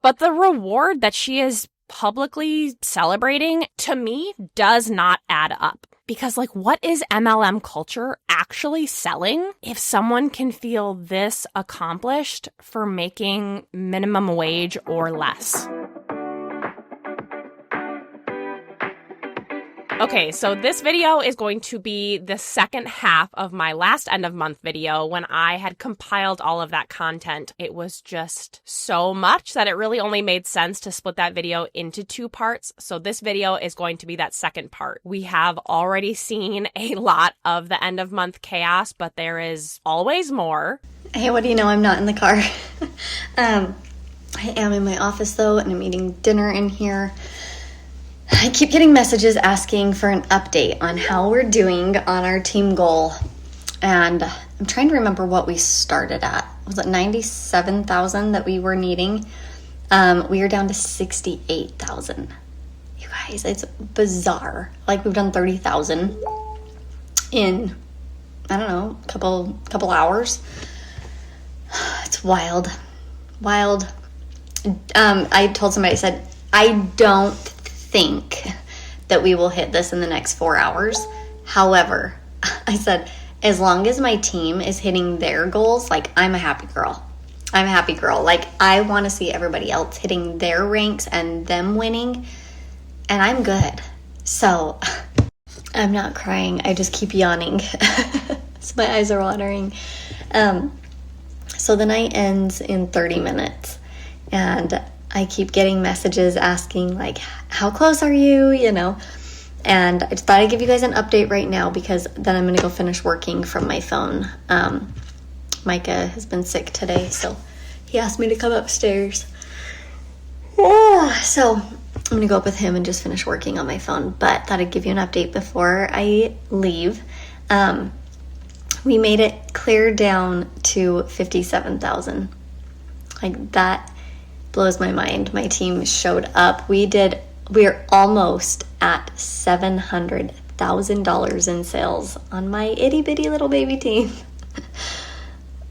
But the reward that she is publicly celebrating, to me, does not add up. Because, like, what is MLM culture actually selling if someone can feel this accomplished for making minimum wage or less? Okay, so this video is going to be the second half of my last end of month video when I had compiled all of that content. It was just so much that it really only made sense to split that video into 2 parts. So this video is going to be that second part. We have already seen a lot of the end of month chaos, but there is always more. Hey, what do you know? I'm not in the car. I am in my office though, and I'm eating dinner in here. I keep getting messages asking for an update on how we're doing on our team goal. And I'm trying to remember what we started at. Was it 97,000 that we were needing? We are down to 68,000. You guys, it's bizarre. Like, we've done 30,000 in, I don't know, a couple hours. It's wild. Wild. I told somebody, I said, I don't think that we will hit this in the next 4 hours. However, I said, as long as my team is hitting their goals, like, I'm a happy girl. I'm a happy girl. Like, I want to see everybody else hitting their ranks and them winning, and I'm good. So I'm not crying. I just keep yawning. So my eyes are watering. So the night ends in 30 minutes, and I keep getting messages asking, like, how close are you, you know? And I just thought I'd give you guys an update right now because then I'm going to go finish working from my phone. Micah has been sick today, so he asked me to come upstairs. So I'm going to go up with him and just finish working on my phone, but thought I'd give you an update before I leave. We made it clear down to 57,000. Like, that blows my mind. My team showed up. We're almost at $700,000 in sales on my itty bitty little baby team.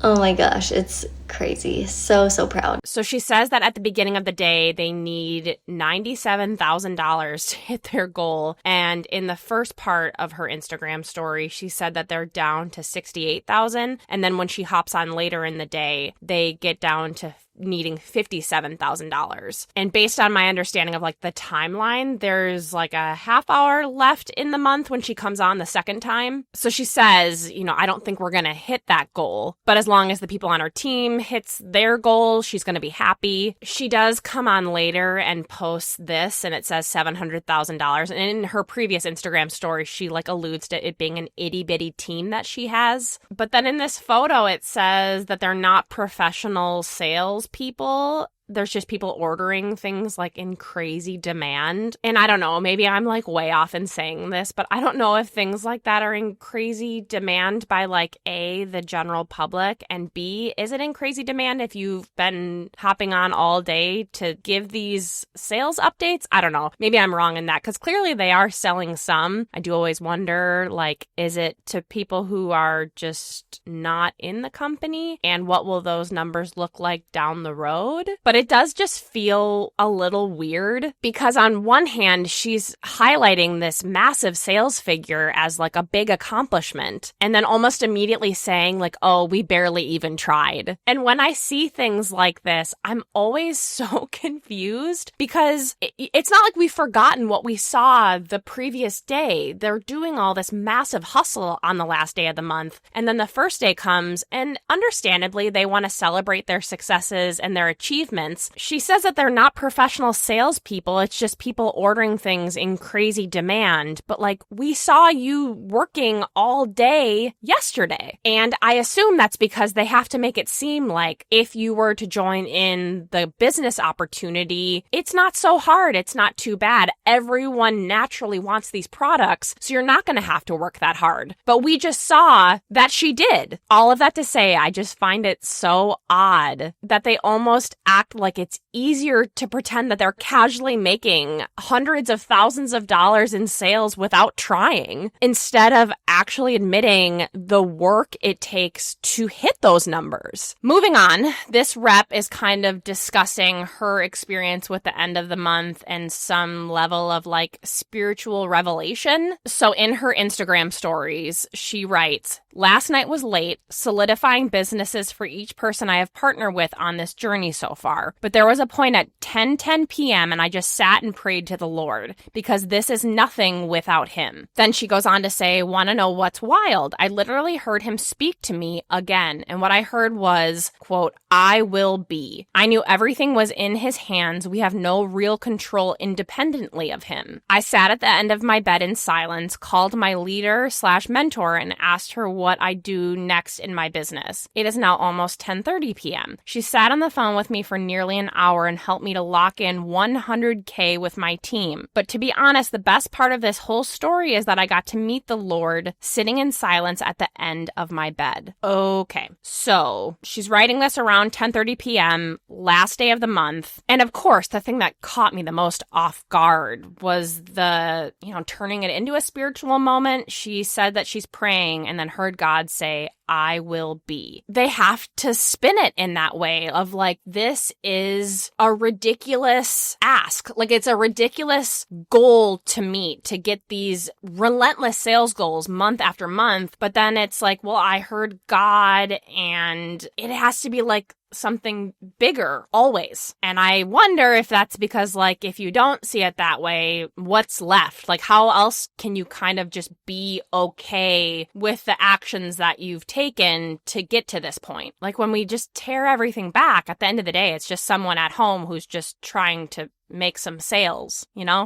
Oh my gosh, it's crazy. So proud. So she says that at the beginning of the day, they need $97,000 to hit their goal. And in the first part of her Instagram story, she said that they're down to 68,000. And then when she hops on later in the day, they get down to needing $57,000. And based on my understanding of, like, the timeline, there's like a half hour left in the month when she comes on the second time. So she says, you know, I don't think we're going to hit that goal, but as long as the people on her team hits their goal, she's going to be happy. She does come on later and posts this, and it says $700,000. And in her previous Instagram story, she, like, alludes to it being an itty bitty team that she has. But then in this photo, it says that they're not professional sales people. There's just people ordering things, like, in crazy demand. And I don't know, maybe I'm, like, way off in saying this, but I don't know if things like that are in crazy demand by, like, A, the general public, and B, is it in crazy demand if you've been hopping on all day to give these sales updates? I don't know. Maybe I'm wrong in that, because clearly they are selling some. I do always wonder, like, is it to people who are just not in the company? And what will those numbers look like down the road? But it does just feel a little weird because on one hand, she's highlighting this massive sales figure as, like, a big accomplishment, and then almost immediately saying, like, oh, we barely even tried. And when I see things like this, I'm always so confused because it's not like we've forgotten what we saw the previous day. They're doing all this massive hustle on the last day of the month, and then the first day comes, and understandably, they want to celebrate their successes and their achievements. She says that they're not professional salespeople. It's just people ordering things in crazy demand. But, like, we saw you working all day yesterday. And I assume that's because they have to make it seem like if you were to join in the business opportunity, it's not so hard. It's not too bad. Everyone naturally wants these products, so you're not going to have to work that hard. But we just saw that she did. All of that to say, I just find it so odd that they almost act like it's easier to pretend that they're casually making hundreds of thousands of dollars in sales without trying, instead of actually admitting the work it takes to hit those numbers. Moving on, this rep is kind of discussing her experience with the end of the month and some level of like spiritual revelation. So in her Instagram stories, she writes, "Last night was late, solidifying businesses for each person I have partnered with on this journey so far. But there was a point at 10:10 p.m. and I just sat and prayed to the Lord, because this is nothing without him." Then she goes on to say, "Want to know what's wild? I literally heard him speak to me again. And what I heard was, quote, 'I will be.' I knew everything was in his hands. We have no real control independently of him. I sat at the end of my bed in silence, called my leader/mentor and asked her what I do next in my business. It is now almost 10:30 p.m. She sat on the phone with me for nearly an hour and helped me to lock in 100K with my team. But to be honest, the best part of this whole story is that I got to meet the Lord sitting in silence at the end of my bed." Okay, so she's writing this around 10:30 p.m., last day of the month. And of course, the thing that caught me the most off guard was the, turning it into a spiritual moment. She said that she's praying and then heard God say, "I will be." They have to spin it in that way of like, this is a ridiculous ask. Like, it's a ridiculous goal to meet, to get these relentless sales goals month after month. But then it's like, well, I heard God, and it has to be like something bigger always. And I wonder if that's because, like, if you don't see it that way, what's left? Like, how else can you kind of just be okay with the actions that you've taken to get to this point? Like, when we just tear everything back, at the end of the day, it's just someone at home who's just trying to make some sales,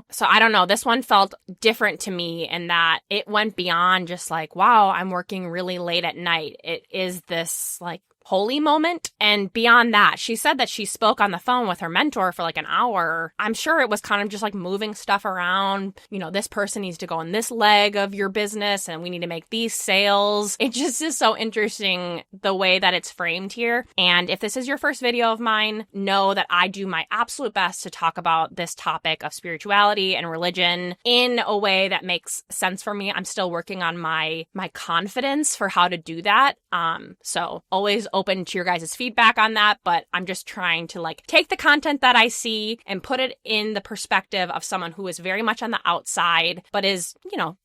So I don't know. This one felt different to me in that it went beyond just like, wow, I'm working really late at night. It is this like holy moment. And beyond that, she said that she spoke on the phone with her mentor for like an hour. I'm sure it was kind of just like moving stuff around. This person needs to go in this leg of your business and we need to make these sales. It just is so interesting the way that it's framed here. And if this is your first video of mine, know that I do my absolute best to talk about this topic of spirituality and religion in a way that makes sense for me. I'm still working on my confidence for how to do that. So always open to your guys' feedback on that, but I'm just trying to like take the content that I see and put it in the perspective of someone who is very much on the outside, but is,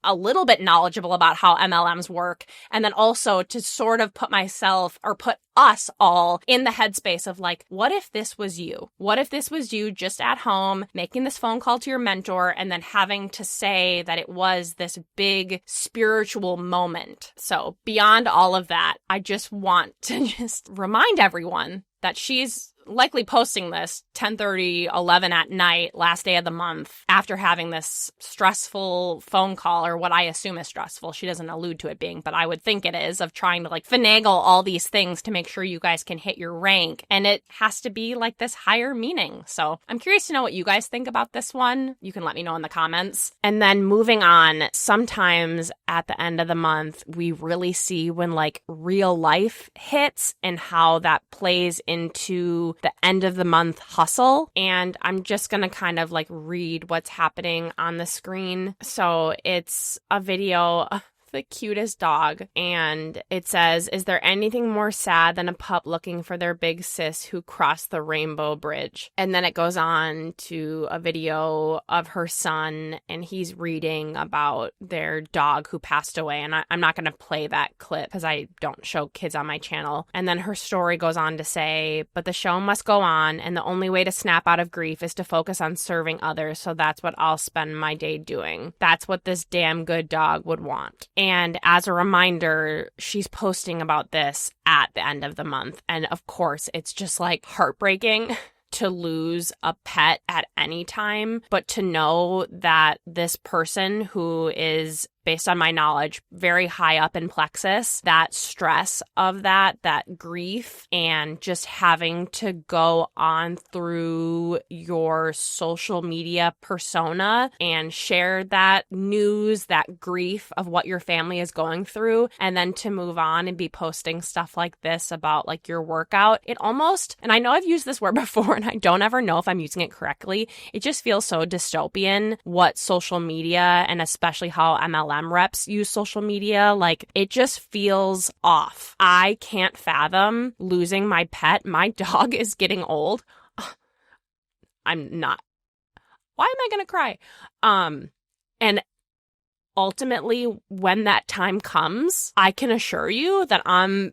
a little bit knowledgeable about how MLMs work. And then also to sort of put myself or put us all in the headspace of like, what if this was you? What if this was you just at home making this phone call to your mentor and then having to say that it was this big spiritual moment? So beyond all of that, I just want to just remind everyone that she's likely posting this 10:30, 11 at night, last day of the month, after having this stressful phone call, or what I assume is stressful. She doesn't allude to it being, but I would think it is, of trying to like finagle all these things to make sure you guys can hit your rank. And it has to be like this higher meaning. So I'm curious to know what you guys think about this one. You can let me know in the comments. And then moving on, sometimes at the end of the month, we really see when like real life hits and how that plays into the end of the month hustle. And I'm just going to kind of like read what's happening on the screen. So it's a video the cutest dog. And it says, "Is there anything more sad than a pup looking for their big sis who crossed the rainbow bridge?" And then it goes on to a video of her son, and he's reading about their dog who passed away. And I'm not going to play that clip because I don't show kids on my channel. And then her story goes on to say, "But the show must go on, and the only way to snap out of grief is to focus on serving others. So that's what I'll spend my day doing. That's what this damn good dog would want." And as a reminder, she's posting about this at the end of the month. And of course, it's just like heartbreaking to lose a pet at any time, but to know that this person who is based on my knowledge, very high up in plexus. That stress of that grief, and just having to go on through your social media persona and share that news, that grief of what your family is going through, and then to move on and be posting stuff like this about like your workout. It almost, and I know I've used this word before and I don't ever know if I'm using it correctly, it just feels so dystopian what social media, and especially how MLM reps use social media. Like, it just feels off. I can't fathom losing my pet. My dog is getting old. I'm not. Why am I going to cry? And ultimately, when that time comes, I can assure you that I'm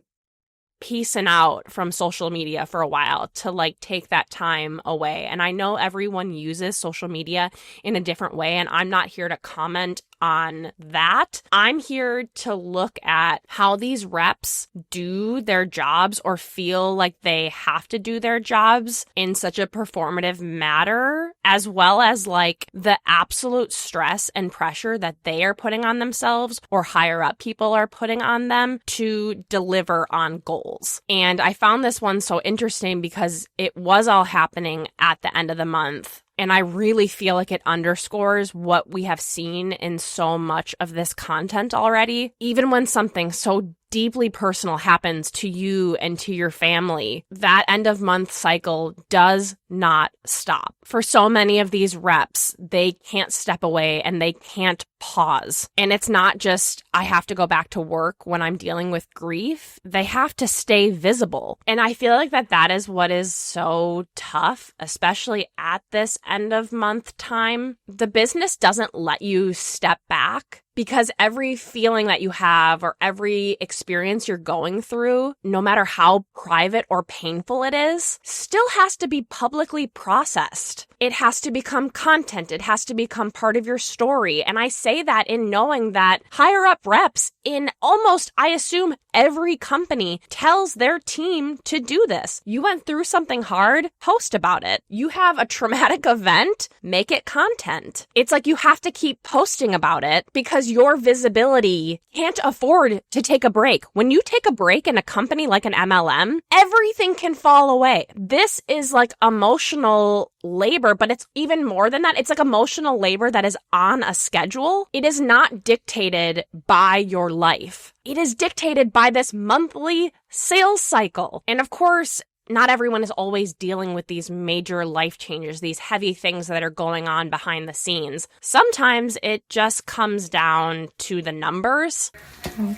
piecing out from social media for a while to like take that time away. And I know everyone uses social media in a different way, and I'm not here to comment on that. I'm here to look at how these reps do their jobs, or feel like they have to do their jobs in such a performative manner, as well as like the absolute stress and pressure that they are putting on themselves, or higher up people are putting on them to deliver on goals. And I found this one so interesting because it was all happening at the end of the month. And I really feel like it underscores what we have seen in so much of this content already. Even when something so deeply personal happens to you and to your family, that end of month cycle does not stop. For so many of these reps, they can't step away and they can't pause. And it's not just, I have to go back to work when I'm dealing with grief. They have to stay visible. And I feel like that is what is so tough, especially at this end of month time. The business doesn't let you step back, because every feeling that you have, or every experience you're going through, no matter how private or painful it is, still has to be publicly processed. It has to become content. It has to become part of your story. And I say that in knowing that higher up reps in almost, I assume, every company tells their team to do this. You went through something hard, post about it. You have a traumatic event, make it content. It's like you have to keep posting about it, because your visibility can't afford to take a break. When you take a break in a company like an MLM, everything can fall away. This is like emotional labor, but it's even more than that. It's like emotional labor that is on a schedule. It is not dictated by your life. It is dictated by this monthly sales cycle. And of course, not everyone is always dealing with these major life changes, these heavy things that are going on behind the scenes. Sometimes it just comes down to the numbers.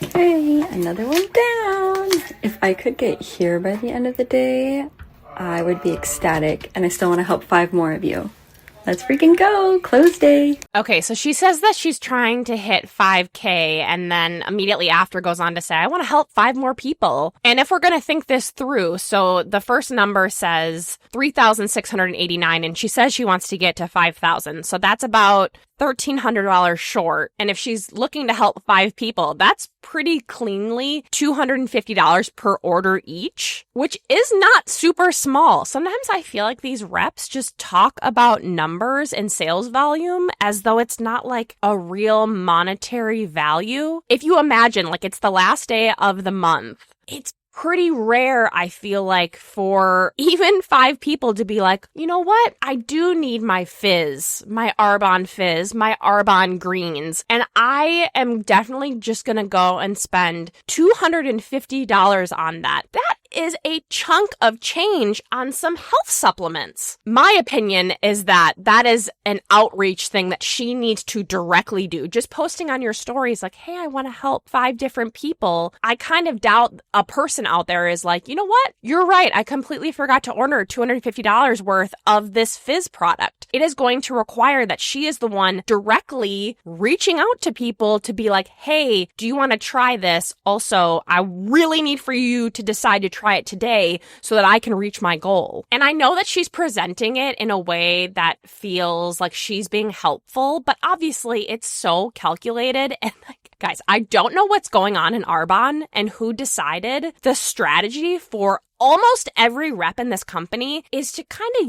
Okay, another one down. If I could get here by the end of the day, I would be ecstatic, and I still want to help 5 more of you. Let's freaking go. Close day. Okay, so she says that she's trying to hit 5K, and then immediately after goes on to say, I want to help 5 more people. And if we're going to think this through, so the first number says 3,689, and she says she wants to get to 5,000. So that's about $1,300 short. And if she's looking to help 5 people, that's pretty cleanly $250 per order each, which is not super small. Sometimes I feel like these reps just talk about numbers and sales volume as though it's not like a real monetary value. If you imagine like it's the last day of the month, it's pretty rare, I feel like, for even 5 people to be like, you know what? I do need my fizz, my Arbonne, my Arbonne greens. And I am definitely just going to go and spend $250 on that. That is a chunk of change on some health supplements. My opinion is that is an outreach thing that she needs to directly do. Just posting on your stories like, hey, I want to help 5 different people. I kind of doubt a person out there is like, you know what? You're right. I completely forgot to order $250 worth of this fizz product. It is going to require that she is the one directly reaching out to people to be like, hey, do you want to try this? Also, I really need for you to decide to try it today so that I can reach my goal. And I know that she's presenting it in a way that feels like she's being helpful, but obviously it's so calculated. And like, guys, I don't know what's going on in Arbonne and who decided the strategy for almost every rep in this company is to kind of,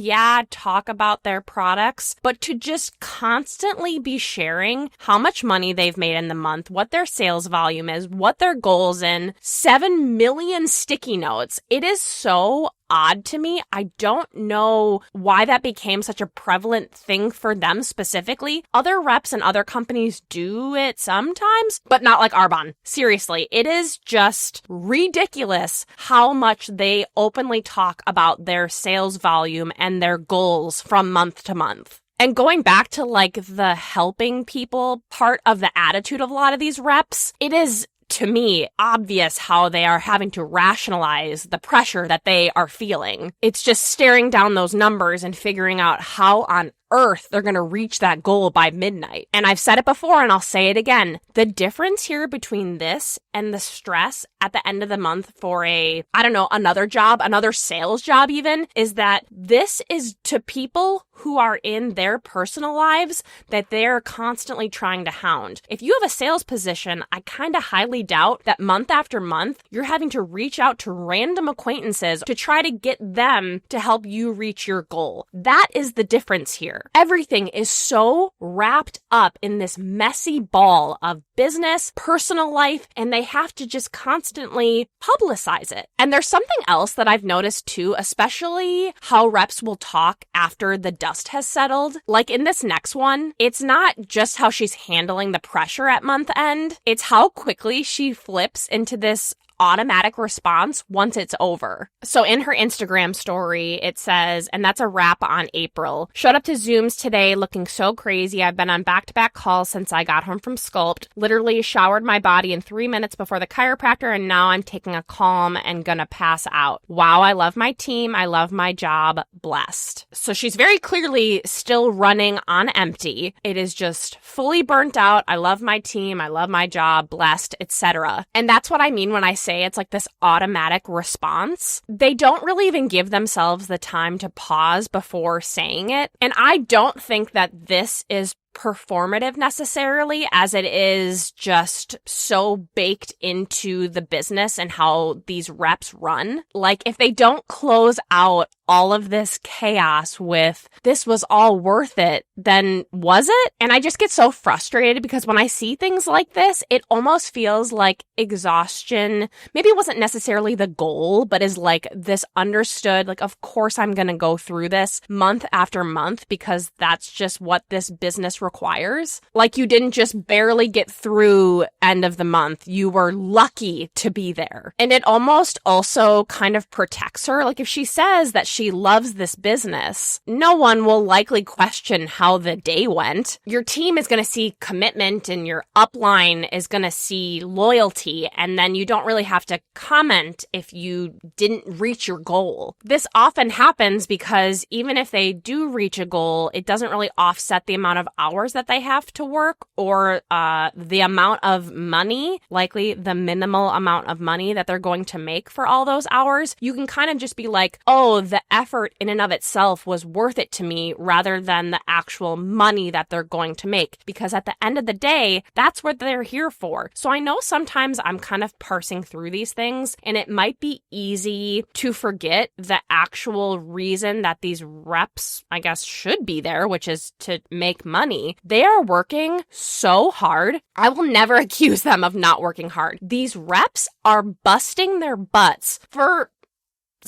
talk about their products, but to just constantly be sharing how much money they've made in the month, what their sales volume is, what their goals in, 7 million sticky notes. It is so odd to me. I don't know why that became such a prevalent thing for them specifically. Other reps and other companies do it sometimes, but not like Arbonne. Seriously, it is just ridiculous how much they openly talk about their sales volume and their goals from month to month. And going back to like the helping people part of the attitude of a lot of these reps, it is, to me, obvious how they are having to rationalize the pressure that they are feeling. It's just staring down those numbers and figuring out how on earth they're going to reach that goal by midnight. And I've said it before and I'll say it again. The difference here between this and the stress at the end of the month for another job, another sales job even, is that this is to people who are in their personal lives that they're constantly trying to hound. If you have a sales position, I kind of highly doubt that month after month, you're having to reach out to random acquaintances to try to get them to help you reach your goal. That is the difference here. Everything is so wrapped up in this messy ball of business, personal life, and they have to just constantly publicize it. And there's something else that I've noticed too, especially how reps will talk after the dust has settled. Like in this next one, it's not just how she's handling the pressure at month end, it's how quickly she flips into this automatic response once it's over. So in her Instagram story, it says, and that's a wrap on April, showed up to Zooms today looking so crazy. I've been on back-to-back calls since I got home from Sculpt, literally showered my body in 3 minutes before the chiropractor, and now I'm taking a calm and gonna pass out. Wow, I love my team. I love my job. Blessed. So she's very clearly still running on empty. It is just fully burnt out. I love my team. I love my job. Blessed, etc. And that's what I mean when I say it's like this automatic response. They don't really even give themselves the time to pause before saying it. And I don't think that this is performative necessarily, as it is just so baked into the business and how these reps run. Like if they don't close out all of this chaos with this was all worth it, then was it? And I just get so frustrated because when I see things like this, it almost feels like exhaustion. Maybe it wasn't necessarily the goal, but is like this understood, like, of course I'm going to go through this month after month because that's just what this business requires. Like you didn't just barely get through end of the month. You were lucky to be there. And it almost also kind of protects her. Like if she says that she loves this business, no one will likely question how the day went. Your team is going to see commitment and your upline is going to see loyalty. And then you don't really have to comment if you didn't reach your goal. This often happens because even if they do reach a goal, it doesn't really offset the amount of hours that they have to work or the amount of money, likely the minimal amount of money that they're going to make for all those hours. You can kind of just be like, oh, the effort in and of itself was worth it to me rather than the actual money that they're going to make. Because at the end of the day, that's what they're here for. So I know sometimes I'm kind of parsing through these things and it might be easy to forget the actual reason that these reps, I guess, should be there, which is to make money. They are working so hard. I will never accuse them of not working hard. These reps are busting their butts for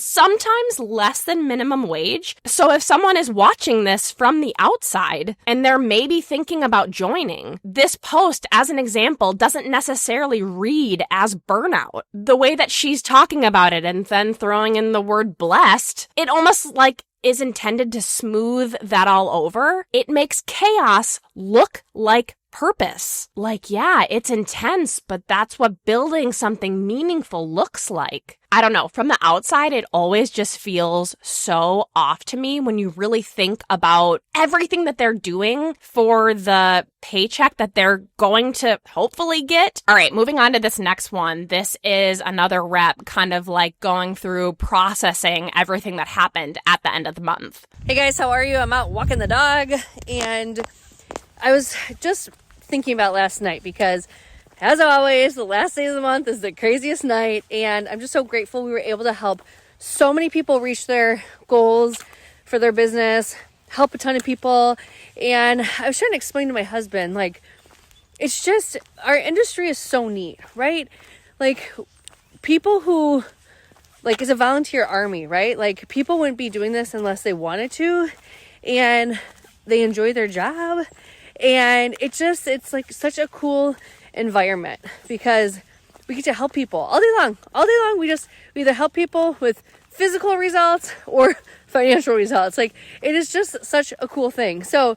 sometimes less than minimum wage. So if someone is watching this from the outside and they're maybe thinking about joining, this post, as an example, doesn't necessarily read as burnout. The way that she's talking about it and then throwing in the word blessed, it almost like is intended to smooth that all over. It makes chaos look like purpose. Like, yeah, it's intense, but that's what building something meaningful looks like. I don't know. From the outside, it always just feels so off to me when you really think about everything that they're doing for the paycheck that they're going to hopefully get. All right, moving on to this next one. This is another rep kind of like going through processing everything that happened at the end of the month. Hey guys, how are you? I'm out walking the dog and I was just thinking about last night because, as always, the last day of the month is the craziest night, and I'm just so grateful we were able to help so many people reach their goals for their business, help a ton of people. And I was trying to explain to my husband, like, it's just, our industry is so neat, right? Like, people who, like, it's a volunteer army, right? Like, people wouldn't be doing this unless they wanted to, and they enjoy their job. And it's like such a cool environment because we get to help people all day long. We either help people with physical results or financial results. Like, it is just such a cool thing. So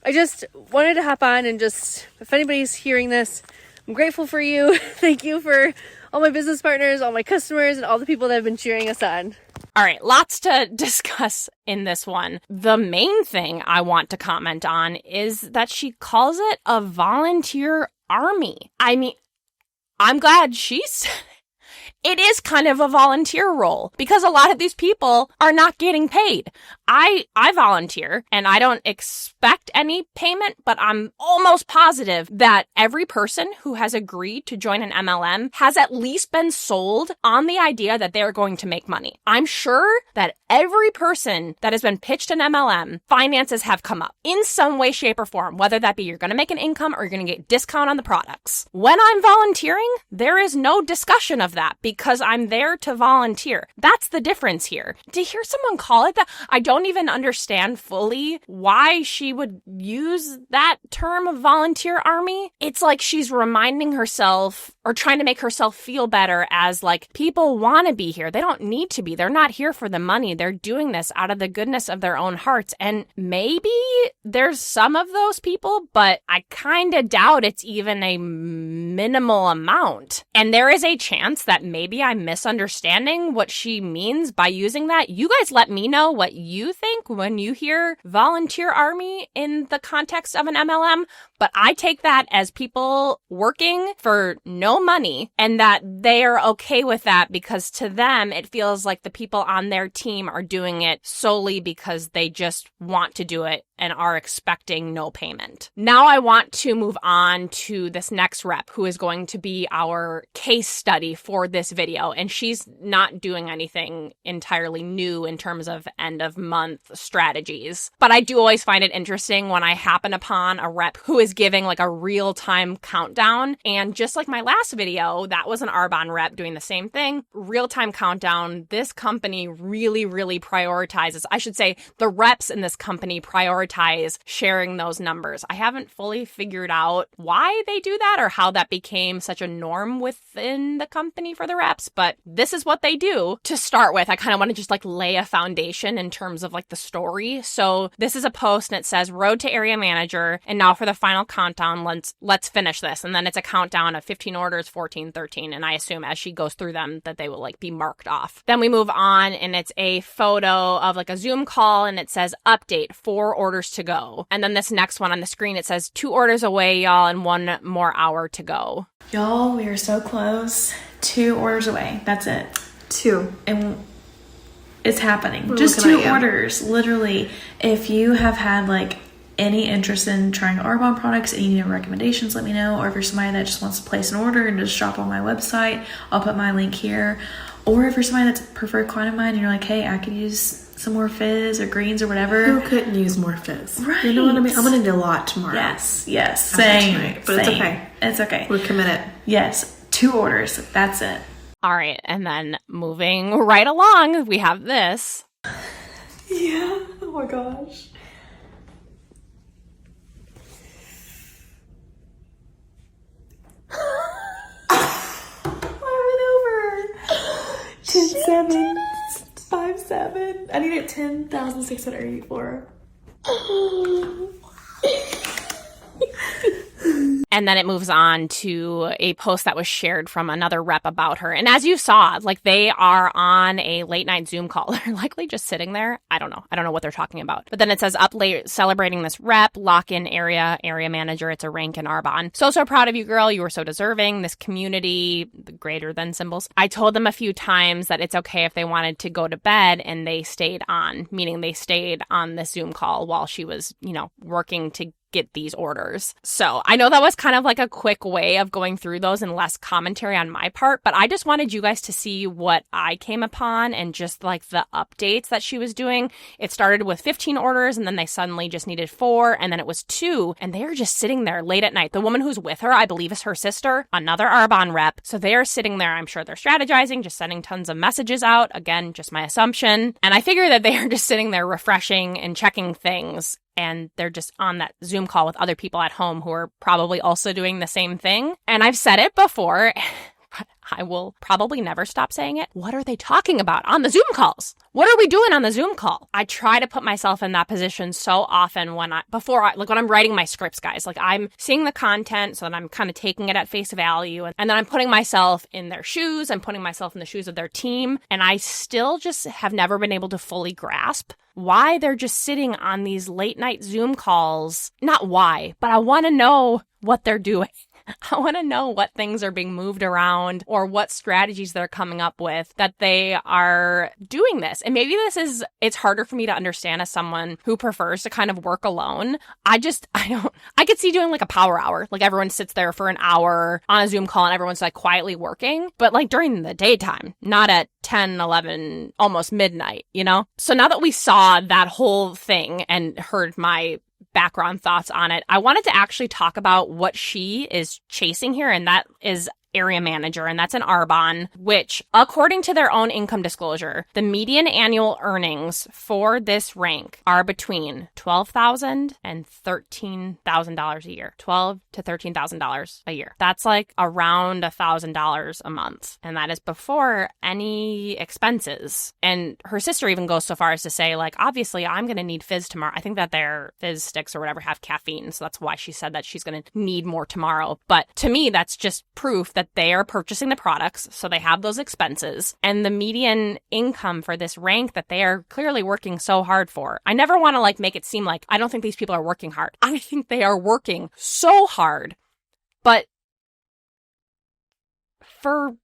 I just wanted to hop on and just, if anybody's hearing this, I'm grateful for you. Thank you for all my business partners, all my customers, and all the people that have been cheering us on. All right, lots to discuss in this one. The main thing I want to comment on is that she calls it a volunteer army. I mean, I'm glad she's... It is kind of a volunteer role because a lot of these people are not getting paid. I volunteer and I don't expect any payment, but I'm almost positive that every person who has agreed to join an MLM has at least been sold on the idea that they're going to make money. I'm sure that every person that has been pitched an MLM, finances have come up in some way, shape, or form, whether that be you're going to make an income or you're going to get discount on the products. When I'm volunteering, there is no discussion of that because I'm there to volunteer. That's the difference here. To hear someone call it that, I don't even understand fully why she would use that term of volunteer army. It's like she's reminding herself or trying to make herself feel better as like people want to be here. They don't need to be. They're not here for the money. They're doing this out of the goodness of their own hearts. And maybe there's some of those people, but I kind of doubt it's even a minimal amount. And there is a chance that maybe I'm misunderstanding what she means by using that. You guys let me know what you think when you hear volunteer army in the context of an MLM. But I take that as people working for no money and that they are okay with that because to them, it feels like the people on their team are doing it solely because they just want to do it and are expecting no payment. Now I want to move on to this next rep who is going to be our case study for this video. And she's not doing anything entirely new in terms of end of month strategies. But I do always find it interesting when I happen upon a rep who is giving like a real-time countdown. And just like my last video, that was an Arbonne rep doing the same thing. Real-time countdown. This company really prioritizes, I should say the reps in this company prioritize sharing those numbers. I haven't fully figured out why they do that or how that became such a norm within the company for the reps, but this is what they do. To start with, I kind of want to just like lay a foundation in terms of like the story. So this is a post and it says road to area manager. And now for the final countdown, let's finish this. And then it's a countdown of 15 orders, 14, 13. And I assume as she goes through them that they will like be marked off. Then we move on and it's a photo of like a Zoom call and it says update 4 orders to go. And then this next one on the screen, it says 2 orders away, y'all, and 1 more hour to go. Y'all, we are so close. 2 orders away. That's it. 2. And it's happening. Just 2 orders. Literally, if you have had like any interest in trying Arbonne products and you need recommendations, let me know. Or if you're somebody that just wants to place an order and just shop on my website, I'll put my link here. Or if you're somebody that's a preferred client of mine and you're like, hey, I could use some more fizz or greens or whatever. Who couldn't use more fizz? Right. You know what I mean? I'm going to do a lot tomorrow. Yes. Same. Tonight, but it's okay. It's okay. We're committed. Yes. 2 orders. That's it. All right. And then moving right along, we have this. Yeah. Oh my gosh. I went over. 10-7. 5-7. I need it 10,684. And then it moves on to a post that was shared from another rep about her. And as you saw, like they are on a late night Zoom call. They're likely just sitting there. I don't know what they're talking about. But then it says up late celebrating this rep, lock-in area manager. It's a rank in Arbonne. So proud of you, girl. You were so deserving. This community, the greater than symbols. I told them a few times that it's okay if they wanted to go to bed and they stayed on, meaning they stayed on the Zoom call while she was, working to get these orders. So I know that was kind of like a quick way of going through those and less commentary on my part, but I just wanted you guys to see what I came upon and just like the updates that she was doing. It started with 15 orders and then they suddenly just needed 4 and then it was 2 and they are just sitting there late at night. The woman who's with her, I believe, is her sister, another Arbonne rep. So they are sitting there. I'm sure they're strategizing, just sending tons of messages out. Again, just my assumption. And I figure that they are just sitting there refreshing and checking things. And they're just on that Zoom call with other people at home who are probably also doing the same thing. And I've said it before, but I will probably never stop saying it. What are they talking about on the Zoom calls? What are we doing on the Zoom call? I try to put myself in that position so often when I'm writing my scripts, guys. Like I'm seeing the content so that I'm kind of taking it at face value. And then I'm putting myself in their shoes. I'm putting myself in the shoes of their team. And I still just have never been able to fully grasp why they're just sitting on these late night Zoom calls. Not why, but I want to know what they're doing. I want to know what things are being moved around or what strategies they're coming up with that they are doing this. And maybe it's harder for me to understand as someone who prefers to kind of work alone. I could see doing like a power hour. Like everyone sits there for an hour on a Zoom call and everyone's like quietly working, but like during the daytime, not at 10, 11, almost midnight, you know? So now that we saw that whole thing and heard my background thoughts on it, I wanted to actually talk about what she is chasing here, and that is area manager, and that's an Arbonne, which according to their own income disclosure, the median annual earnings for this rank are between $12,000 and $13,000 a year. $12,000 to $13,000 a year. That's like around $1,000 a month. And that is before any expenses. And her sister even goes so far as to say, like, obviously I'm going to need fizz tomorrow. I think that their fizz sticks or whatever have caffeine. So that's why she said that she's going to need more tomorrow. But to me, that's just proof that they are purchasing the products, so they have those expenses, and the median income for this rank that they are clearly working so hard for. I never want to like make it seem like I don't think these people are working hard. I think they are working so hard, but for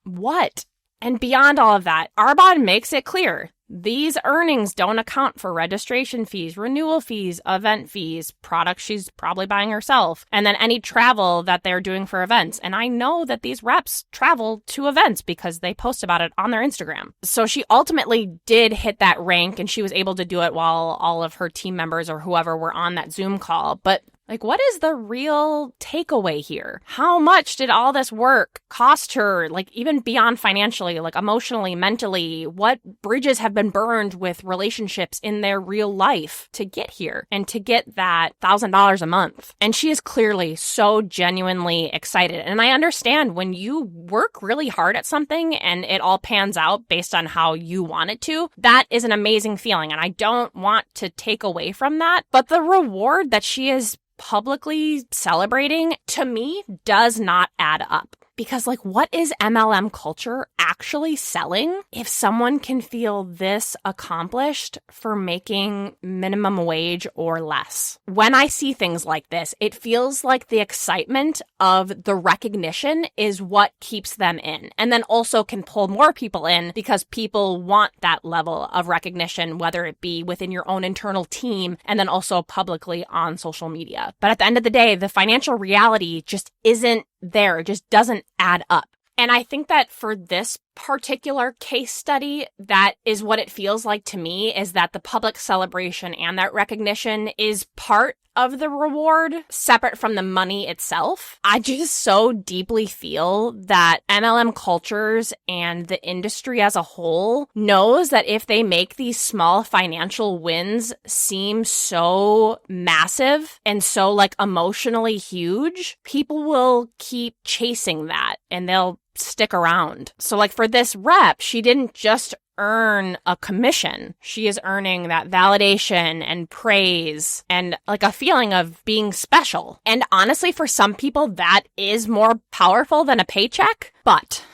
what? And beyond all of that, Arbonne makes it clear these earnings don't account for registration fees, renewal fees, event fees, products she's probably buying herself, and then any travel that they're doing for events. And I know that these reps travel to events because they post about it on their Instagram. So she ultimately did hit that rank, and she was able to do it while all of her team members or whoever were on that Zoom call. But like, what is the real takeaway here? How much did all this work cost her, like even beyond financially, like emotionally, mentally? What bridges have been burned with relationships in their real life to get here and to get that $1,000 a month? And she is clearly so genuinely excited. And I understand when you work really hard at something and it all pans out based on how you want it to, that is an amazing feeling. And I don't want to take away from that. But the reward that she is publicly celebrating, to me, does not add up. Because, like, what is MLM culture actually selling if someone can feel this accomplished for making minimum wage or less? When I see things like this, it feels like the excitement of the recognition is what keeps them in, and then also can pull more people in because people want that level of recognition, whether it be within your own internal team and then also publicly on social media. But at the end of the day, the financial reality just isn't there. It just doesn't add up. And I think that for this particular case study, that is what it feels like to me, is that the public celebration and that recognition is part of the reward, separate from the money itself. I just so deeply feel that MLM cultures and the industry as a whole knows that if they make these small financial wins seem so massive and so like emotionally huge, people will keep chasing that and they'll stick around. So like for this rep, she didn't just earn a commission. She is earning that validation and praise and like a feeling of being special. And honestly, for some people, that is more powerful than a paycheck. But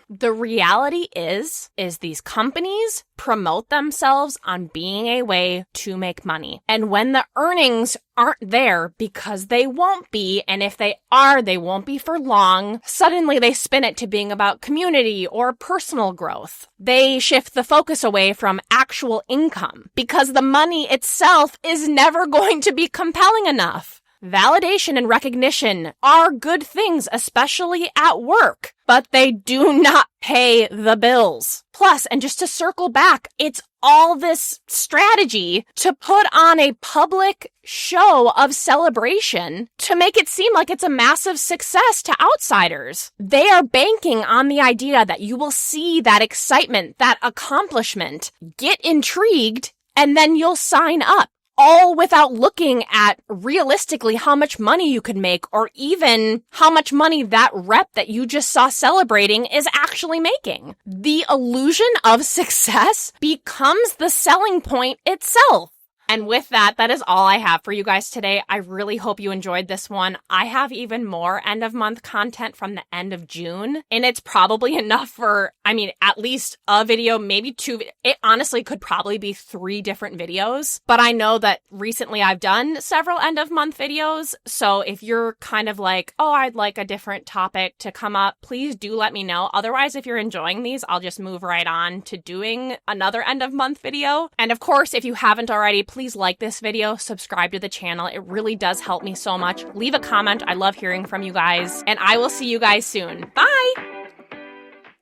the reality is these companies promote themselves on being a way to make money. And when the earnings aren't there, because they won't be, and if they are, they won't be for long, suddenly they spin it to being about community or personal growth. They shift the focus away from actual income because the money itself is never going to be compelling enough. Validation and recognition are good things, especially at work, but they do not pay the bills. Plus, and just to circle back, it's all this strategy to put on a public show of celebration to make it seem like it's a massive success to outsiders. They are banking on the idea that you will see that excitement, that accomplishment, get intrigued, and then you'll sign up. All without looking at realistically how much money you could make or even how much money that rep that you just saw celebrating is actually making. The illusion of success becomes the selling point itself. And with that, that is all I have for you guys today. I really hope you enjoyed this one. I have even more end of month content from the end of June, and it's probably enough for, at least a video, maybe 2. It honestly could probably be 3 different videos, but I know that recently I've done several end of month videos. So if you're kind of like, oh, I'd like a different topic to come up, please do let me know. Otherwise, if you're enjoying these, I'll just move right on to doing another end of month video. And of course, if you haven't already, please like this video, subscribe to the channel. It really does help me so much. Leave a comment. I love hearing from you guys, and I will see you guys soon. Bye!